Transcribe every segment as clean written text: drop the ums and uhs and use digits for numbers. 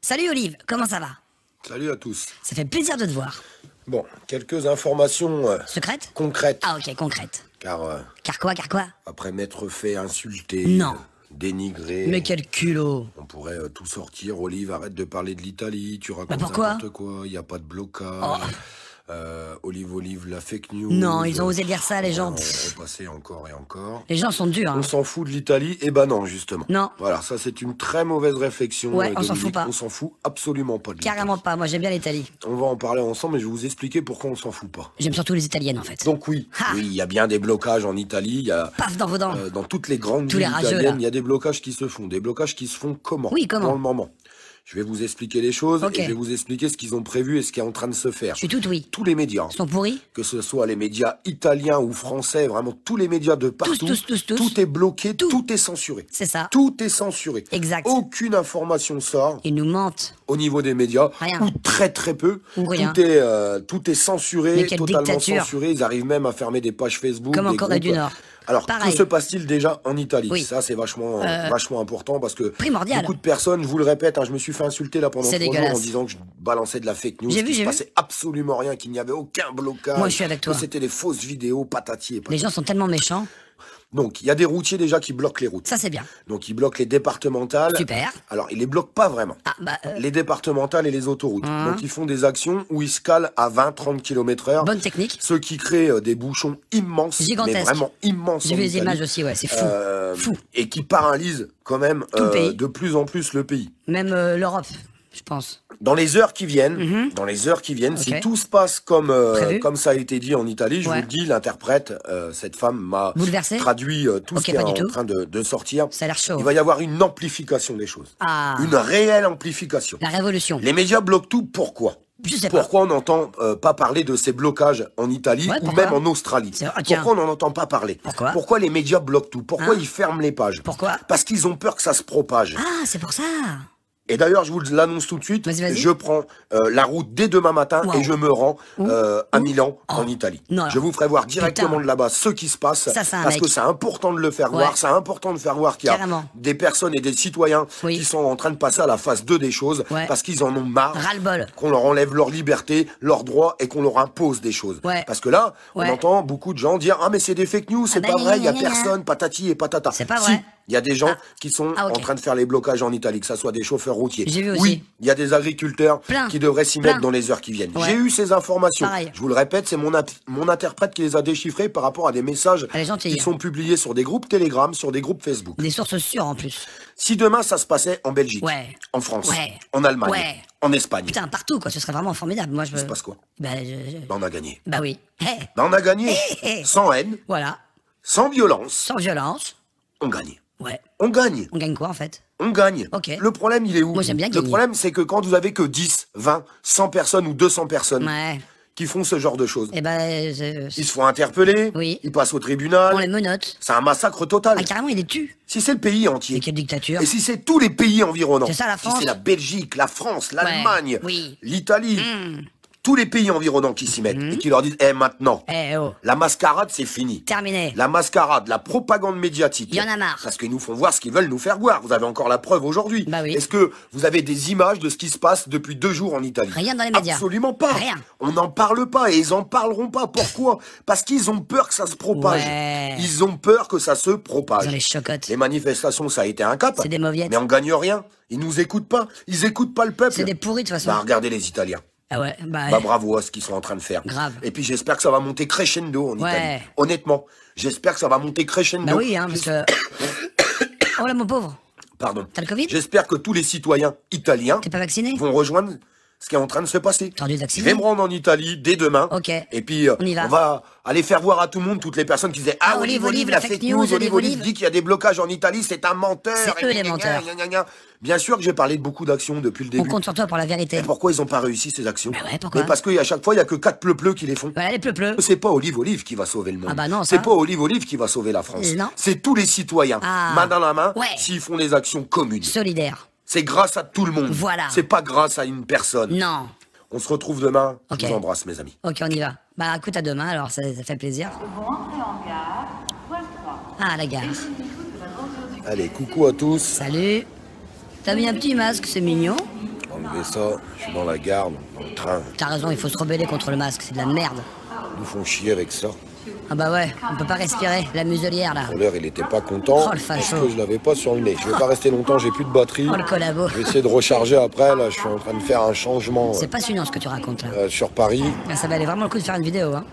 Salut Olive, comment ça va? Salut à tous. Ça fait plaisir de te voir. Bon, quelques informations Secrète? concrètes. Ah ok, concrète. Car Car quoi? après m'être fait insulter, Non. dénigrer, Mais quel culot! on pourrait tout sortir. Olive, arrête de parler de l'Italie, tu racontes pourquoi? n'importe quoi, il n'y a pas de blocage. Oh. Olive, la fake news. Non, ils ont osé dire ça, les gens. On va repasser encore et encore. Les gens sont durs, hein. On s'en fout de l'Italie? Eh ben non, justement. Non. Voilà, ça c'est une très mauvaise réflexion. Ouais, on s'en Dominique. fout pas. On s'en fout absolument pas de l'Italie. Carrément pas, moi j'aime bien l'Italie. On va en parler ensemble et je vais vous expliquer pourquoi on s'en fout pas. J'aime surtout les italiennes en fait. Donc oui, Ha. oui, il y a bien des blocages en Italie, il y a Paf dans vos dents. dans toutes les grandes Tous villes les rageux, italiennes, là. il y a des blocages qui se font. Des blocages qui se font comment? Oui, comment? Dans le moment. Je vais vous expliquer les choses Ok. et je vais vous expliquer ce qu'ils ont prévu et ce qui est en train de se faire. Je suis tout oui. Tous les médias, Ils sont pourris? que ce soit les médias italiens ou français, vraiment tous les médias de partout, tous. tout est bloqué, Tout. tout est censuré. C'est ça. Tout est censuré. Exact. Aucune information sort Ils nous mentent. au niveau des médias, Rien. ou très peu. Ou rien. Tout est censuré, Mais quelle totalement dictature. censuré. Ils arrivent même à fermer des pages Facebook. Comme en des Corée groupes. du Nord. Alors, Pareil. que se passe-t-il déjà en Italie? Oui. Ça, c'est vachement important parce que Primordial. beaucoup de personnes, je vous le répète, hein, je me suis fait insulter là pendant C'est 3 jours dégueulasse. en disant que je balançais de la fake news, J'ai qu'il vu, se j'ai vu. passait absolument rien, qu'il n'y avait aucun blocage. Moi, je suis avec toi. Que c'était des fausses vidéos, patati et patati. Les gens sont tellement méchants. Donc, il y a des routiers déjà qui bloquent les routes. Ça c'est bien. Donc, ils bloquent les départementales. Super. Alors, ils les bloquent pas vraiment. Ah bah, Les départementales et les autoroutes. Donc ils font des actions où ils se calent à 20-30 km/h. bonne technique. Ce qui crée des bouchons immenses, Gigantesques. mais vraiment immenses. J'ai en vu les Italie. images aussi, ouais, c'est fou. Fou. Et qui paralysent quand même Tout le pays. de plus en plus le pays. Même l'Europe, je pense. Dans les heures qui viennent, si Ok. tout se passe Prévu. comme ça a été dit en Italie, je Ouais. vous le dis, l'interprète, cette femme m'a Bouleversé traduit tout Ok, ce qui est pas du en tout. train de sortir. Ça a l'air chaud. Il va y avoir une amplification des choses. Ah. Une réelle amplification. La révolution. Les médias bloquent tout, pourquoi? Je sais pas. Pourquoi on n'entend pas parler de ces blocages en Italie Ouais, ou pourquoi même en Australie? Ah, tiens. Pourquoi on n'en entend pas parler? Pourquoi les médias bloquent tout? Pourquoi Hein? ils ferment les pages? Pourquoi Parce qu'ils ont peur que ça se propage. Ah, c'est pour ça. Et d'ailleurs, je vous l'annonce tout de suite, Vas-y. je prends la route dès demain matin Wow. et je me rends à Milan, Oh. en Italie. Non, alors. Je vous ferai voir directement Putain. de là-bas ce qui se passe, Ça, c'est un parce mec. que c'est important de le faire Ouais. voir, c'est important de faire voir qu'il y a Carrément. des personnes et des citoyens Oui. qui sont en train de passer à la phase 2 des choses, Ouais. parce qu'ils en ont marre. Ras-le-bol. Qu'on leur enlève leur liberté, leurs droits et qu'on leur impose des choses. Ouais. Parce que là, Ouais. on entend beaucoup de gens dire « Ah mais c'est des fake news, c'est Ah bah, pas vrai, il y a gna, gna, gna. personne, patati et patata. » C'est pas Si, vrai. il y a des gens Ah. qui sont Ah, ok. en train de faire les blocages en Italie, que ça soit des chauffeurs routiers. J'ai vu aussi. Oui, il y a des agriculteurs Plein. qui devraient s'y Plein. mettre dans les heures qui viennent. Ouais. J'ai eu ces informations. Pareil. Je vous le répète, c'est mon interprète qui les a déchiffrés par rapport à des messages Elle est gentille. qui sont publiés sur des groupes Telegram, sur des groupes Facebook. Des sources sûres en plus. Si demain ça se passait en Belgique, Ouais. en France, Ouais. en Allemagne, Ouais. en Espagne, Putain, partout quoi, ce serait vraiment formidable. Moi je veux. il se passe quoi? Bah, Ben, on a gagné. bah oui. Hey. Ben, on a gagné. Hé, hé. Sans haine, Voilà. sans violence, Sans violence. on gagne. Ouais. On gagne. On gagne quoi en fait? On gagne. Ok. Le problème, il est où? Moi, j'aime bien Le gagner. problème, c'est que quand vous avez que 10, 20, 100 personnes ou 200 personnes Ouais. qui font ce genre de choses, Eh ben, ils se font interpeller, Oui. ils passent au tribunal, on les menote. c'est un massacre total. Ah, carrément, il les tue. Si c'est le pays entier, Et quelle dictature. et si c'est tous les pays environnants, C'est ça, la France. si c'est la Belgique, la France, l'Allemagne, oui. l'Italie, tous les pays environnants qui s'y mettent et qui leur disent, maintenant, Eh oh. la mascarade, c'est fini. Terminé. La mascarade, la propagande médiatique. Il y en a marre. Parce qu'ils nous font voir ce qu'ils veulent nous faire voir. Vous avez encore la preuve aujourd'hui. Bah oui. Est-ce que vous avez des images de ce qui se passe depuis 2 jours en Italie? Rien dans les médias. Absolument pas. Rien. On n'en parle pas et ils en parleront pas. Pourquoi? Parce qu'ils ont peur que ça se propage. Ouais. Ils ont peur que ça se propage. Ils ont les chocottes. Les manifestations, ça a été un cap. C'est des mauviettes. Mais on gagne rien. Ils nous écoutent pas. Ils écoutent pas le peuple. C'est des pourris de toute façon. Bah, regardez les Italiens. Ah ouais, bah. Bah bravo à ce qu'ils sont en train de faire. Grave. Et puis j'espère que ça va monter crescendo en Ouais. Italie. Honnêtement, j'espère que ça va monter crescendo. Bah oui, hein, parce que. Oh là, mon pauvre. Pardon. T'as le Covid? J'espère que tous les citoyens italiens T'es pas vacciné? vont rejoindre ce qui est en train de se passer. T'aurais dû te Je vacciner. vais me rendre en Italie dès demain. Ok. Et puis On y va. va aller faire voir à tout le monde toutes les personnes qui disaient Ah, Olive, Olive, la fake news, Olive dit qu'il y a des blocages en Italie, c'est un menteur. C'est et eux, les gna, menteurs. gna, gna, gna. Bien sûr que j'ai parlé de beaucoup d'actions depuis le On début. compte sur toi pour la vérité. Et pourquoi ils n'ont pas réussi ces actions? Mais ouais, pourquoi? Mais parce qu'à chaque fois, il y a que 4 pleu-pleu qui les font. Voilà, les pleu-pleu. C'est pas Olive qui va sauver le monde. Ah bah non, ça. C'est pas Olive qui va sauver la France. Non. C'est tous les citoyens, Ah. main dans la main, Ouais. s'ils font des actions communes. Solidaire. C'est grâce à tout le monde. Voilà. C'est pas grâce à une personne. Non. On se retrouve demain. Ok. Je vous embrasse, mes amis. Ok, on y va. Bah écoute, à demain, alors ça fait plaisir. Vont entrer en gare, voie 3. Ah, la gare. Allez, coucou à tous. Salut. T'as mis un petit masque, c'est mignon. Oh, enlevé ça, je suis dans la gare, dans le train. T'as raison, il faut se rebeller contre le masque, c'est de la merde. Ils nous font chier avec ça. Ah bah ouais, on peut pas respirer, la muselière là. Pour l'heure, il était pas content. Oh, le facho. Parce que je l'avais pas sur le nez. Je vais pas rester longtemps, j'ai plus de batterie. Oh le collabo. Je vais essayer de recharger après, là, je suis en train de faire un changement C'est passionnant ce que tu racontes là. sur Paris. Ah, ça valait vraiment le coup de faire une vidéo, hein.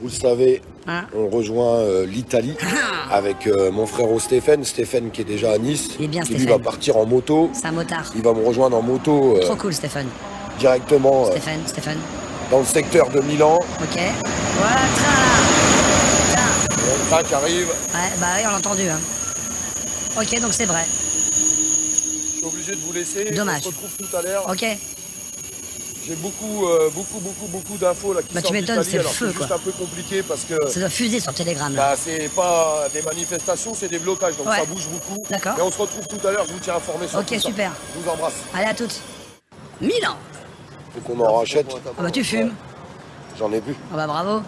Vous le savez, Hein on rejoint l'Italie avec mon frère Stéphane qui est déjà à Nice. Il est bien, qui lui Stéphane. va partir en moto. C'est un motard. Il va me rejoindre en moto Trop cool, Stéphane. directement Stéphane. dans le secteur de Milan. Ok. Voilà, train. Il y a le train qui arrive. Ouais, bah oui, on l'a entendu, hein. Ok, donc c'est vrai. Je suis obligé de vous laisser. Dommage. On se retrouve tout à l'heure. Ok. J'ai beaucoup d'infos là qui Bah, tu sortent m'étonnes, d'Italie. c'est le Alors feu, c'est juste quoi. un peu compliqué parce que Ça doit fuser sur Telegram là. bah, c'est pas des manifestations, c'est des blocages, donc Ouais. ça bouge beaucoup. D'accord. Mais on se retrouve tout à l'heure, je vous tiens informé sur Ok, tout ça. super. Je vous embrasse. Allez, à toutes. Milan. Faut qu'on en rachète. Ah bah tu fumes. J'en ai plus. Ah bah bravo.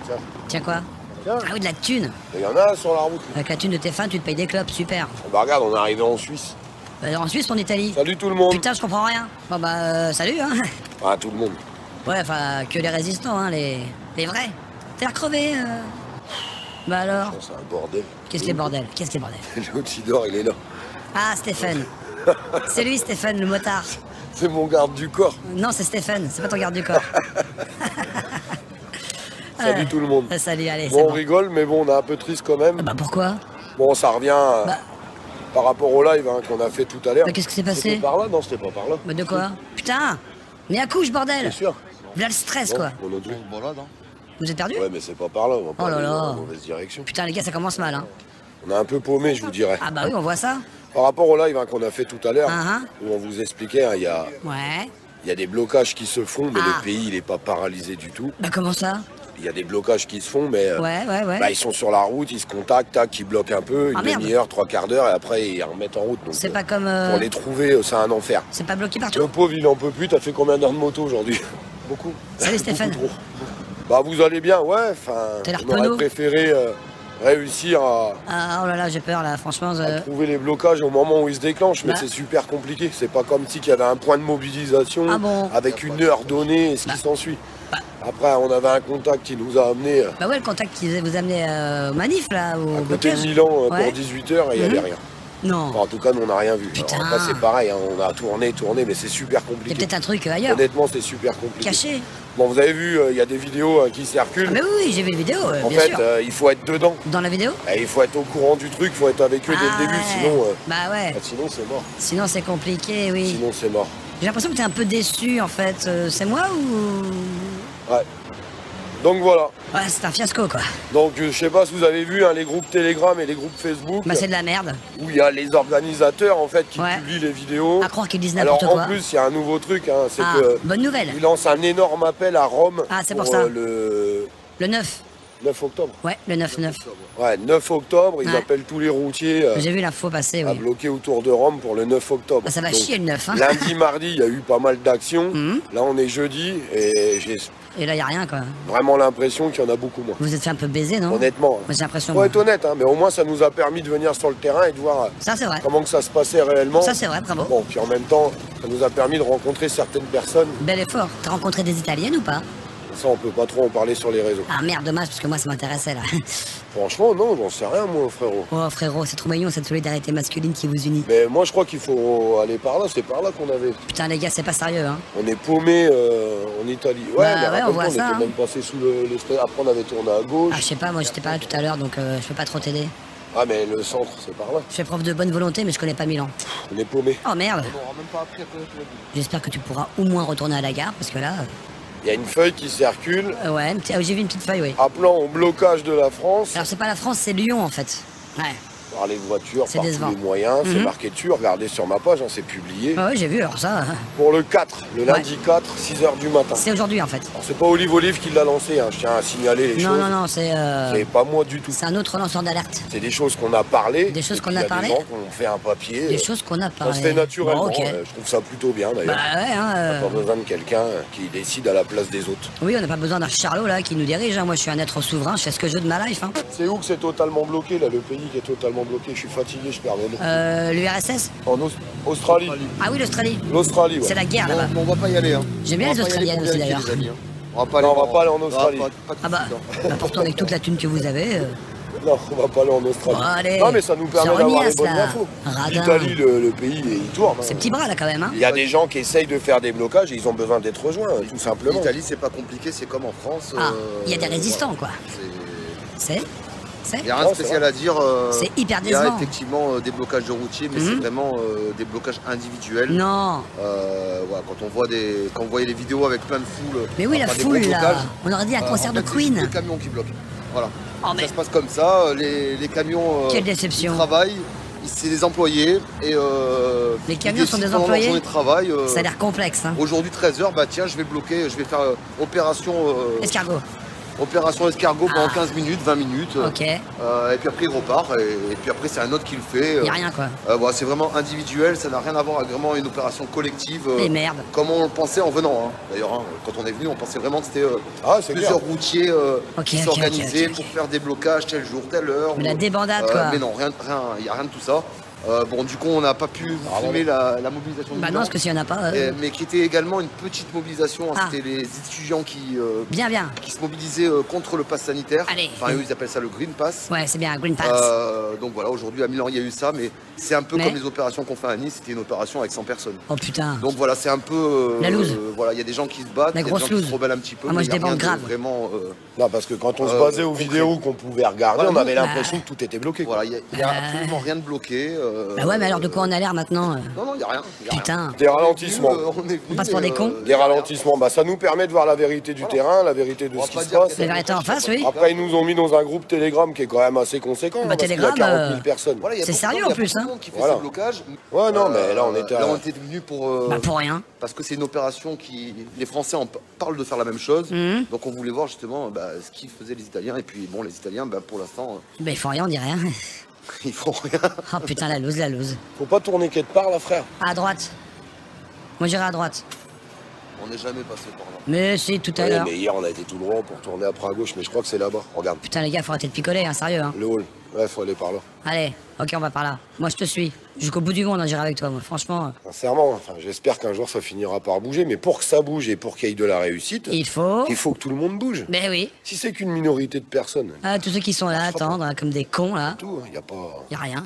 Tiens. Tiens quoi? Tiens. Ah oui, de la thune. Il y en a sur la route. Avec la thune de tes fins, tu te payes des clopes, super. Bah regarde, on est arrivé en Suisse. Bah, en Suisse, en Italie. Salut tout le monde. Putain, je comprends rien. Bon bah, salut, hein. Ah, tout le monde. Ouais, enfin, que les résistants, hein, les vrais. T'es recrevé, Bah alors. C'est un bordel. Qu'est-ce que les bordels? Qu'est-ce que les bordels? L'autre il dort, il est là. Ah, Stéphane. C'est lui, Stéphane, le motard. C'est mon garde du corps. Non, c'est Stéphane, c'est pas ton garde du corps. Salut tout le monde. Salut, allez, Bon, c'est on bon. rigole, mais bon, on est un peu triste quand même. Bah pourquoi? Bon, ça revient Bah. par rapport au live hein, qu'on a fait tout à l'heure. Mais qu'est-ce qui s'est passé? C'était par là? Non, c'était pas par là. Bah de quoi? Putain. Mais à couche, bordel. Bien sûr. Là le stress, Bon, quoi. on a dit. Vous êtes perdu? Ouais, mais c'est pas par là, on va pas Oh là aller là. dans la mauvaise direction. Putain, les gars, ça commence mal, hein. On est un peu paumé, je vous dirais. Ah bah oui, on voit ça. Par rapport au live hein, qu'on a fait tout à l'heure, Ah, où on vous expliquait, hein, il Ouais. y a des blocages qui se font, mais Ah. le pays, il est pas paralysé du tout. Bah comment ça? Il y a des blocages qui se font, mais Ouais. bah, ils sont sur la route, ils se contactent, tac, ils bloquent un peu, Ah, une merde. demi-heure, 3/4 d'heure, et après ils remettent en route. Donc, C'est pas comme... pour les trouver, c'est un enfer. C'est pas bloqué Le partout? pauvre, il en peut plus. T'as fait combien d'heures de moto aujourd'hui? Beaucoup. Salut, Stéphane. Beaucoup trop. Bah vous allez bien, ouais. Enfin, T'as l'air on aurait penaud. préféré réussir à Ah, oh là là, j'ai peur, là, franchement. trouver les blocages au moment où ils se déclenchent, mais Bah. c'est super compliqué. C'est pas comme si qu'il y avait un point de mobilisation Ah bon? avec une heure donnée et ce qui s'ensuit. Après, on avait un contact qui nous a amené Bah ouais, le contact qui vous amenait au manif, là, au à côté de blocage. Milan Ouais. pour 18h et il n'y avait Mhm. rien. Non. Enfin, en tout cas, nous, on n'a rien vu. Putain. Alors, après, c'est pareil, hein, on a tourné, mais c'est super Il y a compliqué. peut-être un truc ailleurs. Honnêtement, c'est super compliqué. Caché. Bon, vous avez vu, il y a des vidéos qui Ah, circulent. mais oui, j'ai vu la vidéo, En bien fait, sûr. il faut être dedans. Dans la vidéo? Et il faut être au courant du truc, il faut être avec eux dès Ah le début, ouais. sinon, Bah ouais. sinon c'est mort. Sinon, c'est compliqué, oui. Sinon c'est mort. J'ai l'impression que t'es un peu déçu, en fait. C'est moi ou... Ouais. Donc voilà. Ouais, c'est un fiasco, quoi. Donc je sais pas si vous avez vu hein, les groupes Telegram et les groupes Facebook Bah, c'est de la merde. où il y a les organisateurs en fait qui Ouais. publient les vidéos. À croire qu'ils disent Alors n'importe en quoi. plus il y a un nouveau truc, hein, c'est Ah, que bonne nouvelle. ils lancent un énorme appel à Rome Ah, c'est pour ça. le Le 9. 9 octobre. Ouais, le 9-9. Ouais, 9 octobre, ils Ouais. appellent tous les routiers J'ai vu l'info passer, à oui. bloquer autour de Rome pour le 9 octobre. Ah, ça va Donc, chier le 9, hein. Lundi, mardi, il y a eu pas mal d'actions. Mhm. Là, on est jeudi et j'ai Et là, y a rien, quoi. vraiment l'impression qu'il y en a beaucoup moins. Vous vous êtes fait un peu baiser, non? Honnêtement. Moi, j'ai l'impression. Faut moi. être honnête, hein, mais au moins ça nous a permis de venir sur le terrain et de voir Ça, c'est vrai. comment que ça se passait réellement. Ça, c'est vrai, bravo. Bon, puis en même temps, ça nous a permis de rencontrer certaines personnes. Bel effort. T'as rencontré des Italiennes ou pas? Ça, on peut pas trop en parler sur les réseaux. Ah merde, dommage, parce que moi, ça m'intéressait, là. Franchement, non, j'en sais rien, moi, frérot. Oh, frérot, c'est trop mignon, cette solidarité masculine qui vous unit. Mais moi, je crois qu'il faut aller par là. C'est par là qu'on avait. Putain, les gars, c'est pas sérieux, hein. On est paumé en Italie. Ouais, Bah mais ouais, on rappelle-toi, voit on ça, était hein. même passé sous le stade. Après, on avait tourné à gauche. Ah, je sais pas, moi, j'étais pas là tout à l'heure, donc je peux pas trop t'aider. Ah, mais le centre, c'est par là. Je fais preuve de bonne volonté, mais je connais pas Milan. On est paumé. Oh merde. J'espère que tu pourras au moins retourner à la gare, parce que là... Il y a une feuille qui circule ouais, j'ai vu une petite feuille, oui. appelant au blocage de la France Alors, c'est pas la France, c'est Lyon, en fait. Ouais. par les voitures, C'est par décevant. tous les moyens. C'est Mhm. marqué dessus. Regardez sur ma page, hein, c'est publié. Ah ouais, j'ai vu, alors ça... Pour le 4, le lundi 4, 6h du matin. C'est aujourd'hui, en fait. Alors, c'est pas Olive Olive qui l'a lancé, hein, je tiens à signaler les Non, choses. non, non, c'est C'est pas moi du tout. un autre lanceur d'alerte. C'est des choses qu'on a parlé. Des choses et qu'on puis a il y parlé. des gens qui ont fait un papier. Des choses qu'on a Ça parlé. se fait naturellement. Bon, ok. Je trouve ça plutôt bien d'ailleurs. Bah ouais, hein. Pas besoin de quelqu'un qui décide à la place des autres. Oui, on n'a pas besoin d'un charlot là qui nous dirige. Hein. Moi, je suis un être souverain, je fais ce que je veux de ma life. Hein. C'est où que c'est totalement bloqué là, le pays qui est totalement complètement bloqué. Je suis fatigué, je perds mes mots. L'URSS? En Australie. Ah oui, l'Australie. L'Australie, ouais. C'est la guerre Bon, là-bas. on va pas y aller. Hein. J'aime bien On les va pas y aller Australiennes pour aussi vérifier, d'ailleurs. les amis, hein. On va pas Non, on va pas aller en Australie. Pas de Ah bah, soucis, hein. pourtant avec toute la thune que vous avez. Non, on va pas aller en Australie. Bon, allez. Non, mais ça nous permet C'est d'avoir les rognasse, bonnes là. infos. Radin. L'Italie, le pays, il tourne. C'est petit bras là quand même, hein. Il y a des gens qui essayent de faire des blocages et ils ont besoin d'être rejoints, tout simplement. L'Italie, c'est pas compliqué, c'est comme en France. Ah, il y a des résistants quoi. C'est- C'est Il n'y a rien de spécial à dire. C'est hyper Il y a décevant. effectivement des blocages de routiers, mais c'est vraiment des blocages individuels. Non. Voilà, quand on voyait les vidéos avec plein de foules. Mais oui, la enfin, des foule gros là. blocages, On aurait dit un concert en de fait, c'est juste Queen. les camions qui bloquent. Voilà. Oh, mais Ça se passe comme ça. Les camions quelle déception. ils travaillent, c'est des employés. Et, Les ils camions sont décident des pendant leur employés. journée de travail. Ça a l'air complexe, hein. Aujourd'hui 13h, bah tiens, je vais bloquer, je vais faire opération. Escargot. Opération escargot pendant Ah. 15 minutes, 20 minutes. Ok. Et puis après il repart et puis après c'est un autre qui le fait. Y a rien quoi. Voilà, c'est vraiment individuel, ça n'a rien à voir avec vraiment une opération collective. Et merde. Comme on le pensait en venant. Hein. D'ailleurs, hein, quand on est venu, on pensait vraiment que c'était C'est plusieurs clair. routiers Ok, qui ok, s'organisaient ok, ok. pour faire des blocages tel jour, telle heure. Mais la débandade, quoi. Mais non, il n'y a rien de tout ça. Bon, du coup, on n'a pas pu vous filmer la mobilisation du Bah non, bilan. parce que s'il y en a pas. Mais qui était également une petite mobilisation. Hein. Ah. C'était les étudiants qui Bien, bien. se mobilisaient contre le pass sanitaire. Allez. Enfin, eux, ils appellent ça le Green Pass. Ouais, c'est bien, Green Pass. Donc voilà, aujourd'hui à Milan, il y a eu ça, mais c'est un peu Mais- comme les opérations qu'on fait à Nice, c'était une opération avec 100 personnes. Oh putain. Donc voilà, c'est un peu. La loose. Voilà, il y a des gens qui se battent, La il y a des grosse gens qui loose. se rebellent un petit peu. Ah, moi, mais je il y a débande rien de grave. Vraiment. Non, parce que quand on se basait aux concret. vidéos qu'on pouvait regarder, Voilà, on avait nous- l'impression que tout était bloqué. quoi. Voilà, il n'y a absolument rien de bloqué. Bah ouais, mais alors de quoi on a l'air maintenant Non, non, il n'y a rien. y a rien. Putain. Des ralentissements. On passe pour des cons Des ralentissements, bah ça nous permet de voir la vérité du terrain, la vérité de On va ce qui pas se dire passe. que La vérité en face, oui. Après, ils nous ont mis dans un groupe Telegram qui est quand même assez conséquent. Bah, parce qu'il y a Telegram, 40 000 personnes. Voilà, il y a C'est beaucoup sérieux, de gens, en plus, il y a beaucoup hein. de monde qui fait Voilà. ces blocages. Ouais, non, mais là, on était à- Là, on était venus pour. Bah pour rien. Parce que c'est une opération qui. Les Français en parlent de faire la même chose. Mhm. Donc on voulait voir justement ce qu'ils faisaient les Italiens. Et puis bon, les Italiens, pour l'instant, Bah ils font rien, on dit rien. ils font rien. Oh putain, la loose, la loose. Faut pas tourner quelque part, là, frère. À droite. Moi j'irai à droite. On n'est jamais passé par là. Mais si, tout à Ouais, l'heure. mais hier, on a été tout droit pour tourner après à gauche, mais je crois que c'est là-bas. Regarde, Putain les gars, faut arrêter de picoler, hein, sérieux. Hein. le hall. Ouais, faut aller par là. Allez, ok, on va par là. Moi je te suis. Jusqu'au bout du monde, hein, j'irai avec toi, moi. Franchement, Sincèrement, enfin, j'espère qu'un jour ça finira par bouger, mais pour que ça bouge et pour qu'il y ait de la réussite, il faut. il faut que tout le monde bouge. Ben oui. Si c'est qu'une minorité de personnes, Ah, tous ceux qui sont là à attendre, hein, comme des cons là. tout, il n'y a pas, Y a rien.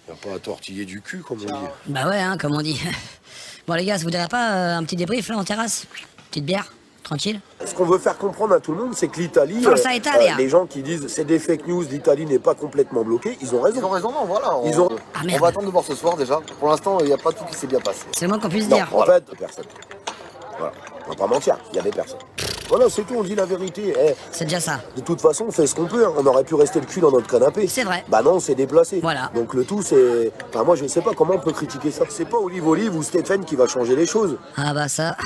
y a pas à tortiller du cul, comme on dit. Bah ouais, hein, comme on dit. Bon les gars, ça vous dirait pas un petit débrief là en terrasse? Petite bière, tranquille. Ce qu'on veut faire comprendre à tout le monde, c'est que l'Italie, Forza Italia. les gens qui disent c'est des fake news, l'Italie n'est pas complètement bloquée, ils ont Ils raison. ont raison, non, voilà. Ils ont- Ah, on merde. va attendre de voir ce soir déjà. Pour l'instant, il n'y a pas tout qui s'est bien passé. C'est le moins qu'on puisse Non, dire. en fait, personne. Voilà. On va pas mentir, il y a des personnes. Voilà, c'est tout, on dit la vérité. C'est déjà ça. De toute façon, on fait ce qu'on peut. Hein. On aurait pu rester le cul dans notre canapé. C'est vrai. Bah non, on s'est déplacé. Voilà. Donc le tout, c'est... Enfin, moi, je sais pas comment on peut critiquer ça. C'est pas Olive ou Stéphane qui va changer les choses. Ah bah ça.